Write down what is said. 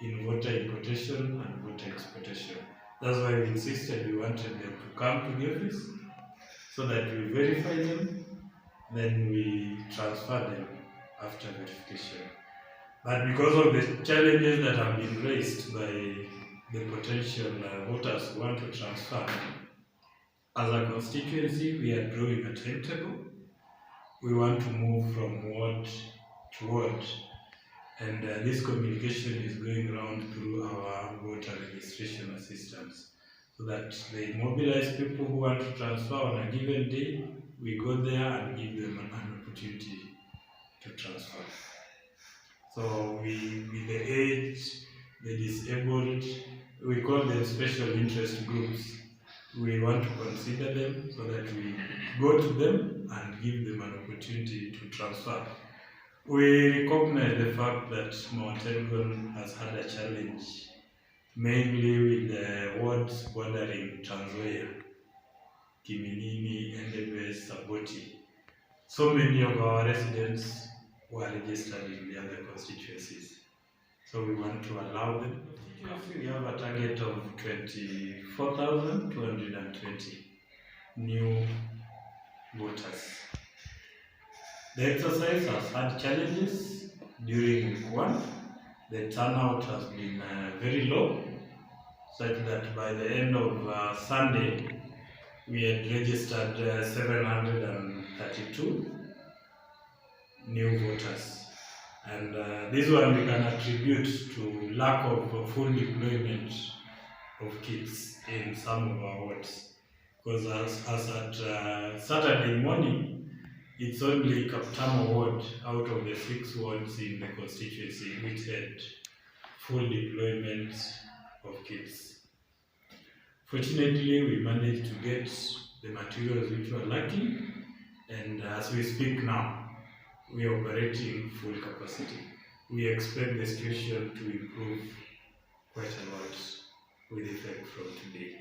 in voter importation and voter exportation. That's why we insisted we wanted them to come to the office so that we verify them, then we transfer them after verification. But because of the challenges that have been raised by the potential voters who want to transfer, as a constituency, we are drawing a timetable. We want to move from ward to ward, and this communication is going around through our voter registration assistants, so that they mobilize people who want to transfer on a given day. We go there and give them an opportunity to transfer. So with the age, the disabled, we call them special interest groups. We want to consider them so that we go to them and give them an opportunity to transfer. We recognize the fact that Mount Elgon has had a challenge, mainly with the wards bordering Trans Nzoia, Kiminini, Endebess, Saboti. So many of our residents were registered in the other constituencies. So we want to allow them. We have a target of 24,220 new voters. The exercise has had challenges during week 1. The turnout has been very low, such that by the end of Sunday, we had registered 732 new voters. And this one we can attribute to lack of full deployment of kits in some of our wards. Because as at Saturday morning, it's only Kaptama ward out of the 6 wards in the constituency which had full deployment of kits. Fortunately, we managed to get the materials which were lacking, and as we speak now, we are operating full capacity. We expect the situation to improve quite a lot with effect from today.